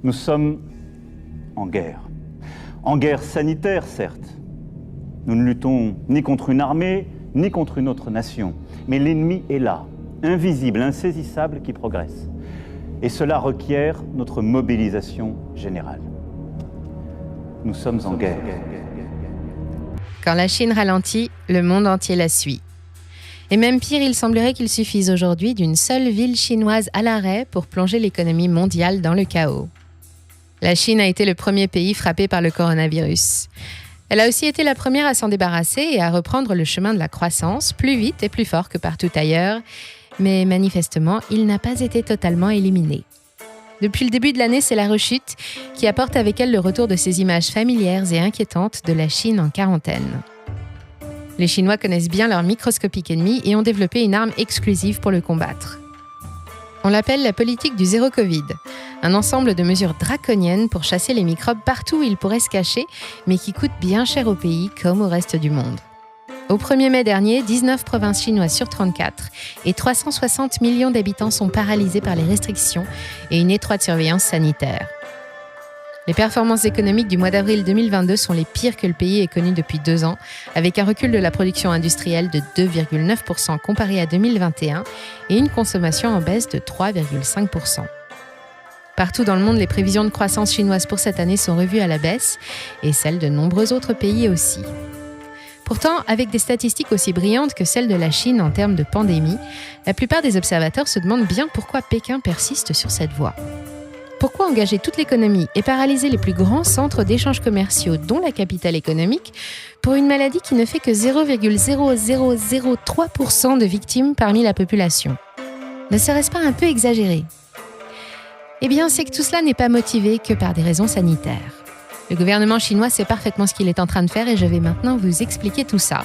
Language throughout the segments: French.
Nous sommes en guerre. En guerre sanitaire, certes. Nous ne luttons ni contre une armée, ni contre une autre nation. Mais l'ennemi est là, invisible, insaisissable, qui progresse. Et cela requiert notre mobilisation générale. Nous sommes en guerre. Quand la Chine ralentit, le monde entier la suit. Et même pire, il semblerait qu'il suffise aujourd'hui d'une seule ville chinoise à l'arrêt pour plonger l'économie mondiale dans le chaos. La Chine a été le premier pays frappé par le coronavirus. Elle a aussi été la première à s'en débarrasser et à reprendre le chemin de la croissance, plus vite et plus fort que partout ailleurs. Mais manifestement, il n'a pas été totalement éliminé. Depuis le début de l'année, c'est la rechute qui apporte avec elle le retour de ces images familières et inquiétantes de la Chine en quarantaine. Les Chinois connaissent bien leur microscopique ennemi et ont développé une arme exclusive pour le combattre. On l'appelle la politique du zéro Covid, un ensemble de mesures draconiennes pour chasser les microbes partout où ils pourraient se cacher, mais qui coûtent bien cher au pays comme au reste du monde. Au 1er mai dernier, 19 provinces chinoises sur 34 et 360 millions d'habitants sont paralysés par les restrictions et une étroite surveillance sanitaire. Les performances économiques du mois d'avril 2022 sont les pires que le pays ait connues depuis 2 ans, avec un recul de la production industrielle de 2,9% comparé à 2021 et une consommation en baisse de 3,5%. Partout dans le monde, les prévisions de croissance chinoise pour cette année sont revues à la baisse et celles de nombreux autres pays aussi. Pourtant, avec des statistiques aussi brillantes que celles de la Chine en termes de pandémie, la plupart des observateurs se demandent bien pourquoi Pékin persiste sur cette voie. Pourquoi engager toute l'économie et paralyser les plus grands centres d'échanges commerciaux, dont la capitale économique, pour une maladie qui ne fait que 0,0003% de victimes parmi la population ? Ne serait-ce pas un peu exagéré ? Eh bien, c'est que tout cela n'est pas motivé que par des raisons sanitaires. Le gouvernement chinois sait parfaitement ce qu'il est en train de faire et je vais maintenant vous expliquer tout ça.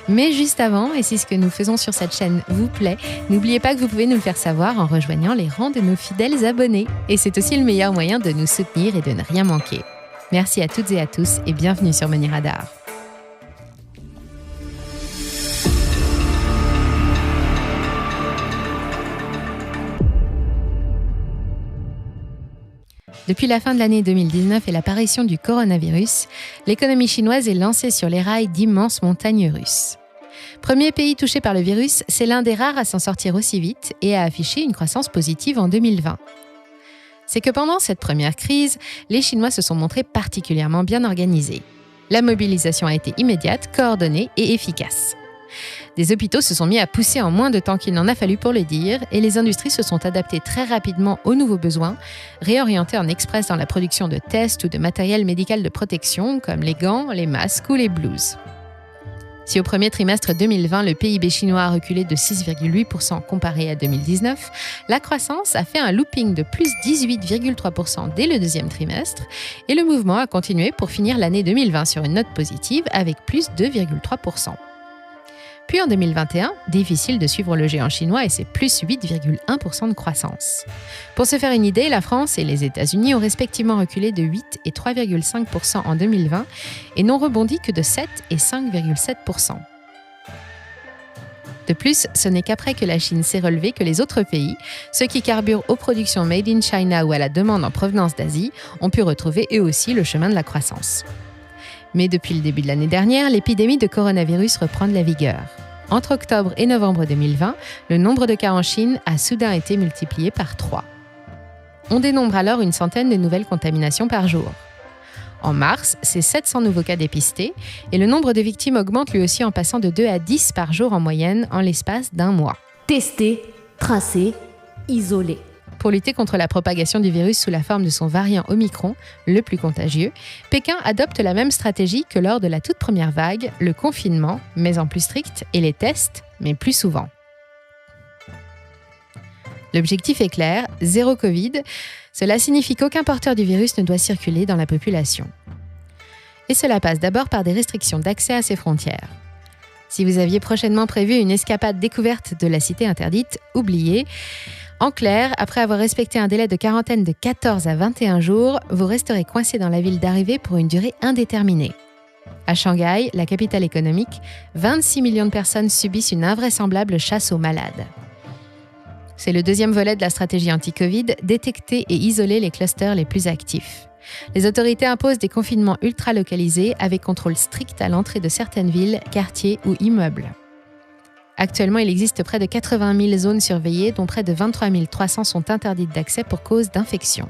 Mais juste avant, et si ce que nous faisons sur cette chaîne vous plaît, n'oubliez pas que vous pouvez nous le faire savoir en rejoignant les rangs de nos fidèles abonnés. Et c'est aussi le meilleur moyen de nous soutenir et de ne rien manquer. Merci à toutes et à tous et bienvenue sur Money Radar. Depuis la fin de l'année 2019 et l'apparition du coronavirus, l'économie chinoise est lancée sur les rails d'immenses montagnes russes. Premier pays touché par le virus, c'est l'un des rares à s'en sortir aussi vite et à afficher une croissance positive en 2020. C'est que pendant cette première crise, les Chinois se sont montrés particulièrement bien organisés. La mobilisation a été immédiate, coordonnée et efficace. Des hôpitaux se sont mis à pousser en moins de temps qu'il n'en a fallu pour le dire et les industries se sont adaptées très rapidement aux nouveaux besoins, réorientées en express dans la production de tests ou de matériel médical de protection comme les gants, les masques ou les blouses. Si au premier trimestre 2020, le PIB chinois a reculé de 6,8% comparé à 2019, la croissance a fait un looping de plus 18,3% dès le deuxième trimestre et le mouvement a continué pour finir l'année 2020 sur une note positive avec plus 2,3%. Puis en 2021, difficile de suivre le géant chinois et c'est plus 8,1% de croissance. Pour se faire une idée, la France et les États-Unis ont respectivement reculé de 8 et 3,5% en 2020 et n'ont rebondi que de 7 et 5,7%. De plus, ce n'est qu'après que la Chine s'est relevée que les autres pays, ceux qui carburent aux productions made in China ou à la demande en provenance d'Asie, ont pu retrouver eux aussi le chemin de la croissance. Mais depuis le début de l'année dernière, l'épidémie de coronavirus reprend de la vigueur. Entre octobre et novembre 2020, le nombre de cas en Chine a soudain été multiplié par 3. On dénombre alors une centaine de nouvelles contaminations par jour. En mars, c'est 700 nouveaux cas dépistés et le nombre de victimes augmente lui aussi en passant de 2 à 10 par jour en moyenne en l'espace d'1 mois. Tester, tracer, isoler. Pour lutter contre la propagation du virus sous la forme de son variant Omicron, le plus contagieux, Pékin adopte la même stratégie que lors de la toute première vague, le confinement, mais en plus strict, et les tests, mais plus souvent. L'objectif est clair, zéro Covid. Cela signifie qu'aucun porteur du virus ne doit circuler dans la population. Et cela passe d'abord par des restrictions d'accès à ses frontières. Si vous aviez prochainement prévu une escapade découverte de la cité interdite, oubliez. En clair, après avoir respecté un délai de quarantaine de 14 à 21 jours, vous resterez coincé dans la ville d'arrivée pour une durée indéterminée. À Shanghai, la capitale économique, 26 millions de personnes subissent une invraisemblable chasse aux malades. C'est le deuxième volet de la stratégie anti-Covid, détecter et isoler les clusters les plus actifs. Les autorités imposent des confinements ultra-localisés avec contrôle strict à l'entrée de certaines villes, quartiers ou immeubles. Actuellement, il existe près de 80 000 zones surveillées, dont près de 23 300 sont interdites d'accès pour cause d'infection.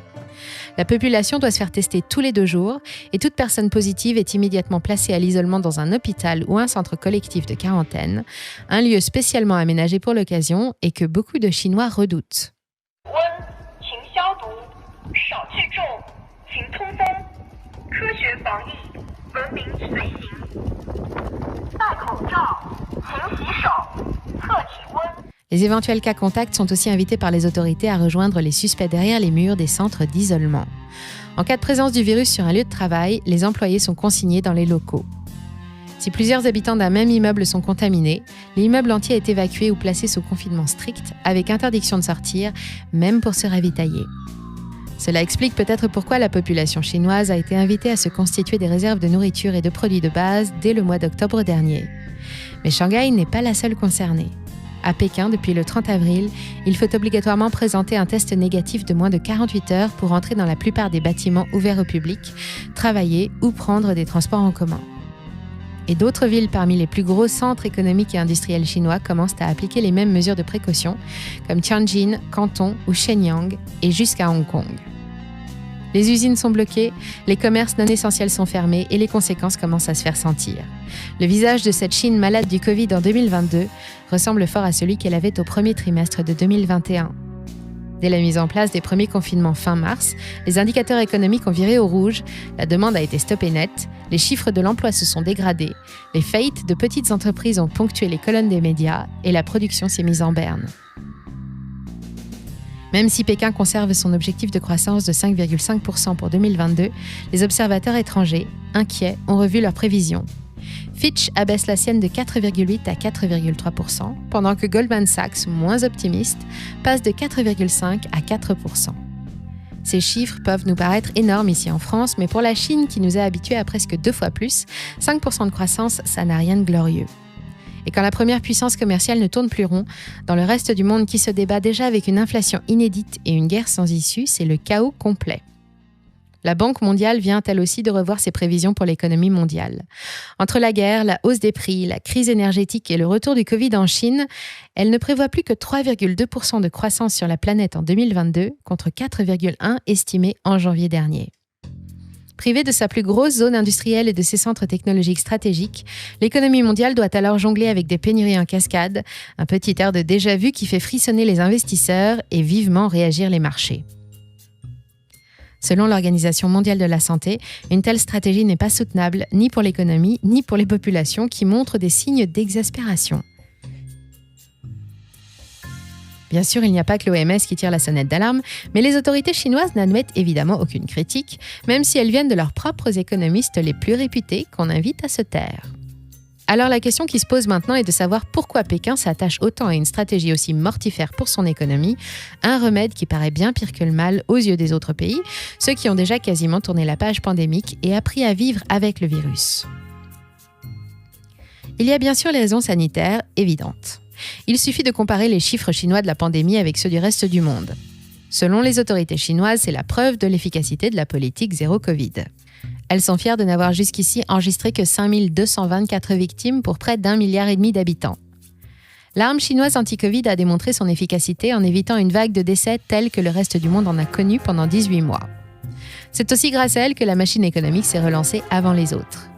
La population doit se faire tester tous les 2 jours et toute personne positive est immédiatement placée à l'isolement dans un hôpital ou un centre collectif de quarantaine, un lieu spécialement aménagé pour l'occasion et que beaucoup de Chinois redoutent. Les éventuels cas contacts sont aussi invités par les autorités à rejoindre les suspects derrière les murs des centres d'isolement. En cas de présence du virus sur un lieu de travail, les employés sont consignés dans les locaux. Si plusieurs habitants d'un même immeuble sont contaminés, l'immeuble entier est évacué ou placé sous confinement strict, avec interdiction de sortir, même pour se ravitailler. Cela explique peut-être pourquoi la population chinoise a été invitée à se constituer des réserves de nourriture et de produits de base dès le mois d'octobre dernier. Mais Shanghai n'est pas la seule concernée. À Pékin, depuis le 30 avril, il faut obligatoirement présenter un test négatif de moins de 48 heures pour entrer dans la plupart des bâtiments ouverts au public, travailler ou prendre des transports en commun. Et d'autres villes parmi les plus gros centres économiques et industriels chinois commencent à appliquer les mêmes mesures de précaution, comme Tianjin, Canton ou Shenyang, et jusqu'à Hong Kong. Les usines sont bloquées, les commerces non essentiels sont fermés et les conséquences commencent à se faire sentir. Le visage de cette Chine malade du Covid en 2022 ressemble fort à celui qu'elle avait au premier trimestre de 2021. Dès la mise en place des premiers confinements fin mars, les indicateurs économiques ont viré au rouge, la demande a été stoppée net, les chiffres de l'emploi se sont dégradés, les faillites de petites entreprises ont ponctué les colonnes des médias et la production s'est mise en berne. Même si Pékin conserve son objectif de croissance de 5,5% pour 2022, les observateurs étrangers, inquiets, ont revu leurs prévisions. Fitch abaisse la sienne de 4,8 à 4,3%, pendant que Goldman Sachs, moins optimiste, passe de 4,5 à 4%. Ces chiffres peuvent nous paraître énormes ici en France, mais pour la Chine, qui nous a habitués à presque 2 fois plus, 5% de croissance, ça n'a rien de glorieux. Et quand la première puissance commerciale ne tourne plus rond, dans le reste du monde qui se débat déjà avec une inflation inédite et une guerre sans issue, c'est le chaos complet. La Banque mondiale vient elle aussi de revoir ses prévisions pour l'économie mondiale. Entre la guerre, la hausse des prix, la crise énergétique et le retour du Covid en Chine, elle ne prévoit plus que 3,2% de croissance sur la planète en 2022 contre 4,1% estimé en janvier dernier. Privée de sa plus grosse zone industrielle et de ses centres technologiques stratégiques, l'économie mondiale doit alors jongler avec des pénuries en cascade, un petit air de déjà-vu qui fait frissonner les investisseurs et vivement réagir les marchés. Selon l'Organisation mondiale de la santé, une telle stratégie n'est pas soutenable ni pour l'économie ni pour les populations qui montrent des signes d'exaspération. Bien sûr, il n'y a pas que l'OMS qui tire la sonnette d'alarme, mais les autorités chinoises n'admettent évidemment aucune critique, même si elles viennent de leurs propres économistes les plus réputés qu'on invite à se taire. Alors la question qui se pose maintenant est de savoir pourquoi Pékin s'attache autant à une stratégie aussi mortifère pour son économie, un remède qui paraît bien pire que le mal aux yeux des autres pays, ceux qui ont déjà quasiment tourné la page pandémique et appris à vivre avec le virus. Il y a bien sûr les raisons sanitaires évidentes. Il suffit de comparer les chiffres chinois de la pandémie avec ceux du reste du monde. Selon les autorités chinoises, c'est la preuve de l'efficacité de la politique zéro Covid. Elles sont fières de n'avoir jusqu'ici enregistré que 5 224 victimes pour près d'1,5 milliard d'habitants. L'arme chinoise anti-Covid a démontré son efficacité en évitant une vague de décès telle que le reste du monde en a connu pendant 18 mois. C'est aussi grâce à elle que la machine économique s'est relancée avant les autres.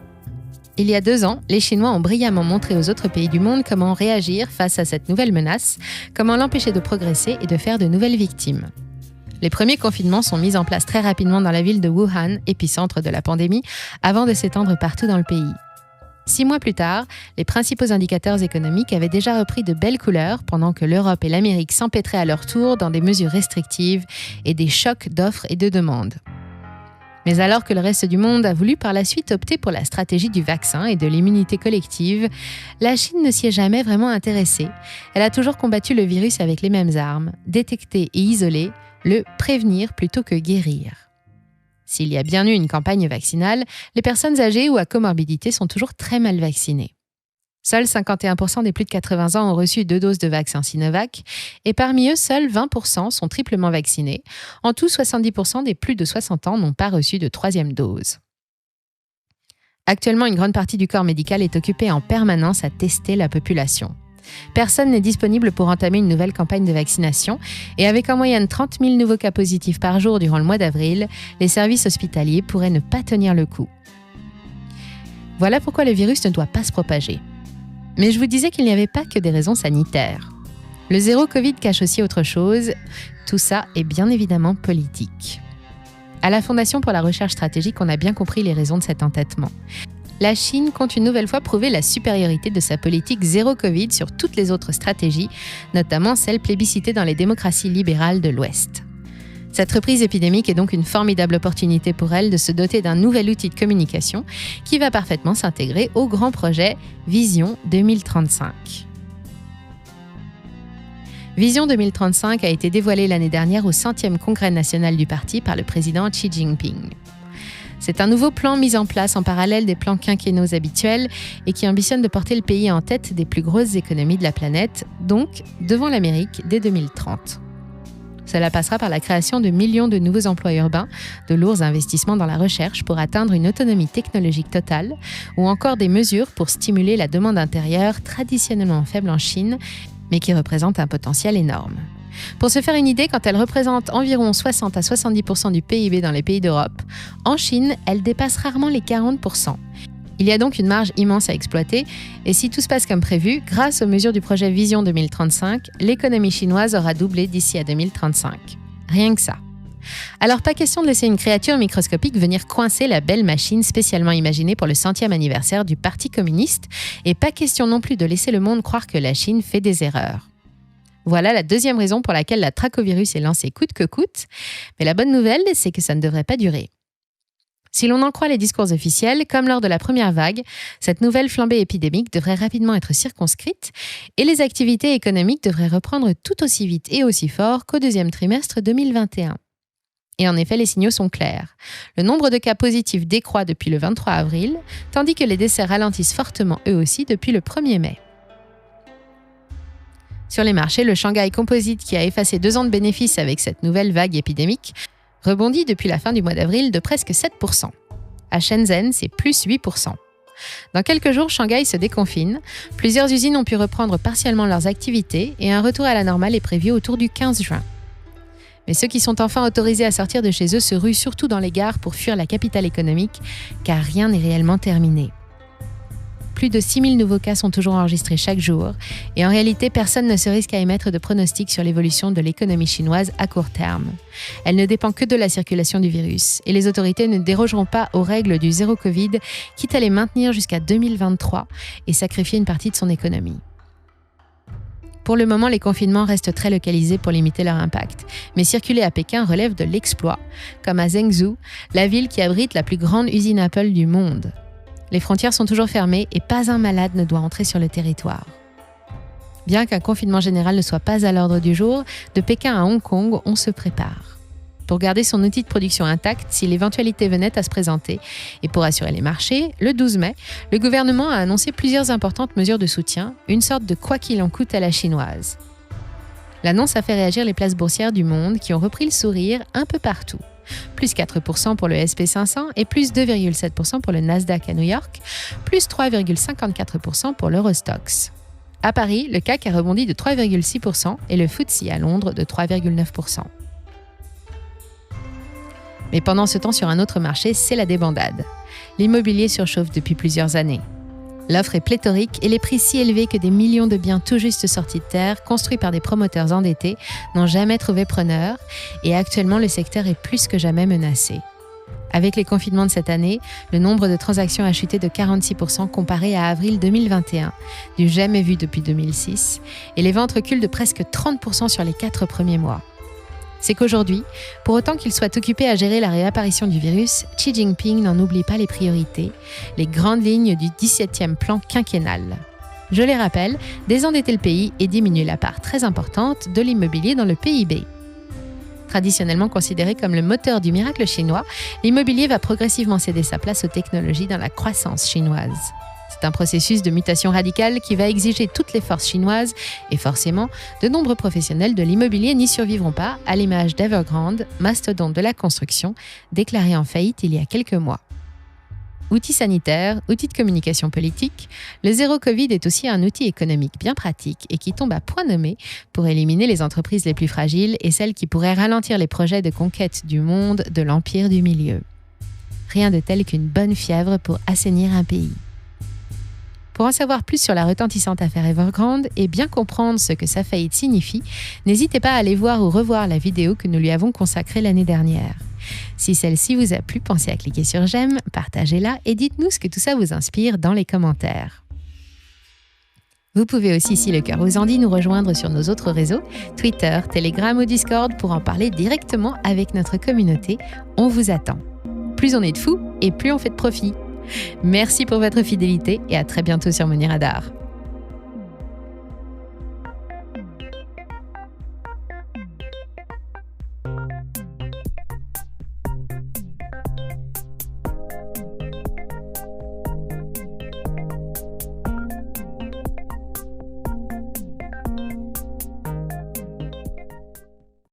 Il y a 2 ans, les Chinois ont brillamment montré aux autres pays du monde comment réagir face à cette nouvelle menace, comment l'empêcher de progresser et de faire de nouvelles victimes. Les premiers confinements sont mis en place très rapidement dans la ville de Wuhan, épicentre de la pandémie, avant de s'étendre partout dans le pays. 6 mois plus tard, les principaux indicateurs économiques avaient déjà repris de belles couleurs pendant que l'Europe et l'Amérique s'empêtraient à leur tour dans des mesures restrictives et des chocs d'offres et de demandes. Mais alors que le reste du monde a voulu par la suite opter pour la stratégie du vaccin et de l'immunité collective, la Chine ne s'y est jamais vraiment intéressée. Elle a toujours combattu le virus avec les mêmes armes, détecter et isoler, le prévenir plutôt que guérir. S'il y a bien eu une campagne vaccinale, les personnes âgées ou à comorbidité sont toujours très mal vaccinées. Seuls 51% des plus de 80 ans ont reçu 2 doses de vaccin Sinovac et parmi eux, seuls 20% sont triplement vaccinés. En tout, 70% des plus de 60 ans n'ont pas reçu de 3e dose. Actuellement, une grande partie du corps médical est occupée en permanence à tester la population. Personne n'est disponible pour entamer une nouvelle campagne de vaccination et avec en moyenne 30 000 nouveaux cas positifs par jour durant le mois d'avril, les services hospitaliers pourraient ne pas tenir le coup. Voilà pourquoi le virus ne doit pas se propager. Mais je vous disais qu'il n'y avait pas que des raisons sanitaires. Le zéro Covid cache aussi autre chose. Tout ça est bien évidemment politique. À la Fondation pour la recherche stratégique, on a bien compris les raisons de cet entêtement. La Chine compte une nouvelle fois prouver la supériorité de sa politique zéro Covid sur toutes les autres stratégies, notamment celles plébiscitées dans les démocraties libérales de l'Ouest. Cette reprise épidémique est donc une formidable opportunité pour elle de se doter d'un nouvel outil de communication qui va parfaitement s'intégrer au grand projet Vision 2035. Vision 2035 a été dévoilée l'année dernière au 100e congrès national du parti par le président Xi Jinping. C'est un nouveau plan mis en place en parallèle des plans quinquennaux habituels et qui ambitionne de porter le pays en tête des plus grosses économies de la planète, donc devant l'Amérique dès 2030. Cela passera par la création de millions de nouveaux emplois urbains, de lourds investissements dans la recherche pour atteindre une autonomie technologique totale, ou encore des mesures pour stimuler la demande intérieure traditionnellement faible en Chine, mais qui représente un potentiel énorme. Pour se faire une idée, quand elle représente environ 60 à 70% du PIB dans les pays d'Europe, en Chine, elle dépasse rarement les 40%. Il y a donc une marge immense à exploiter, et si tout se passe comme prévu, grâce aux mesures du projet Vision 2035, l'économie chinoise aura doublé d'ici à 2035. Rien que ça. Alors pas question de laisser une créature microscopique venir coincer la belle machine spécialement imaginée pour le 100e anniversaire du Parti communiste, et pas question non plus de laisser le monde croire que la Chine fait des erreurs. Voilà la deuxième raison pour laquelle la trachovirus est lancée coûte que coûte. Mais la bonne nouvelle, c'est que ça ne devrait pas durer. Si l'on en croit les discours officiels, comme lors de la première vague, cette nouvelle flambée épidémique devrait rapidement être circonscrite et les activités économiques devraient reprendre tout aussi vite et aussi fort qu'au deuxième trimestre 2021. Et en effet, les signaux sont clairs. Le nombre de cas positifs décroît depuis le 23 avril, tandis que les décès ralentissent fortement eux aussi depuis le 1er mai. Sur les marchés, le Shanghai Composite, qui a effacé 2 ans de bénéfices avec cette nouvelle vague épidémique, rebondit depuis la fin du mois d'avril de presque 7%. À Shenzhen, c'est plus 8%. Dans quelques jours, Shanghai se déconfine. Plusieurs usines ont pu reprendre partiellement leurs activités et un retour à la normale est prévu autour du 15 juin. Mais ceux qui sont enfin autorisés à sortir de chez eux se ruent surtout dans les gares pour fuir la capitale économique, car rien n'est réellement terminé. Plus de 6 000 nouveaux cas sont toujours enregistrés chaque jour, et en réalité, personne ne se risque à émettre de pronostics sur l'évolution de l'économie chinoise à court terme. Elle ne dépend que de la circulation du virus, et les autorités ne dérogeront pas aux règles du zéro Covid, quitte à les maintenir jusqu'à 2023 et sacrifier une partie de son économie. Pour le moment, les confinements restent très localisés pour limiter leur impact, mais circuler à Pékin relève de l'exploit, comme à Zhengzhou, la ville qui abrite la plus grande usine Apple du monde. Les frontières sont toujours fermées et pas un malade ne doit entrer sur le territoire. Bien qu'un confinement général ne soit pas à l'ordre du jour, de Pékin à Hong Kong, on se prépare. Pour garder son outil de production intact si l'éventualité venait à se présenter et pour assurer les marchés, le 12 mai, le gouvernement a annoncé plusieurs importantes mesures de soutien, une sorte de quoi qu'il en coûte à la chinoise. L'annonce a fait réagir les places boursières du monde qui ont repris le sourire un peu partout. Plus 4% pour le SP500 et plus 2,7% pour le Nasdaq à New York, plus 3,54% pour l'Eurostoxx. À Paris, le CAC a rebondi de 3,6% et le FTSE à Londres de 3,9%. Mais pendant ce temps, sur un autre marché, c'est la débandade. L'immobilier surchauffe depuis plusieurs années. L'offre est pléthorique et les prix si élevés que des millions de biens tout juste sortis de terre, construits par des promoteurs endettés, n'ont jamais trouvé preneur et actuellement le secteur est plus que jamais menacé. Avec les confinements de cette année, le nombre de transactions a chuté de 46% comparé à avril 2021, du jamais vu depuis 2006, et les ventes reculent de presque 30% sur les 4 premiers mois. C'est qu'aujourd'hui, pour autant qu'il soit occupé à gérer la réapparition du virus, Xi Jinping n'en oublie pas les priorités, les grandes lignes du 17e plan quinquennal. Je les rappelle, désendetter le pays et diminuer la part très importante de l'immobilier dans le PIB. Traditionnellement considéré comme le moteur du miracle chinois, l'immobilier va progressivement céder sa place aux technologies dans la croissance chinoise. C'est un processus de mutation radicale qui va exiger toutes les forces chinoises et forcément, de nombreux professionnels de l'immobilier n'y survivront pas, à l'image d'Evergrande, mastodonte de la construction, déclaré en faillite il y a quelques mois. Outil sanitaire, outil de communication politique, le zéro Covid est aussi un outil économique bien pratique et qui tombe à point nommé pour éliminer les entreprises les plus fragiles et celles qui pourraient ralentir les projets de conquête du monde de l'empire du milieu. Rien de tel qu'une bonne fièvre pour assainir un pays. Pour en savoir plus sur la retentissante affaire Evergrande et bien comprendre ce que sa faillite signifie, n'hésitez pas à aller voir ou revoir la vidéo que nous lui avons consacrée l'année dernière. Si celle-ci vous a plu, pensez à cliquer sur j'aime, partagez-la et dites-nous ce que tout ça vous inspire dans les commentaires. Vous pouvez aussi, si le cœur vous en dit, nous rejoindre sur nos autres réseaux, Twitter, Telegram ou Discord pour en parler directement avec notre communauté. On vous attend. Plus on est de fous et plus on fait de profit. Merci pour votre fidélité et à très bientôt sur Money Radar.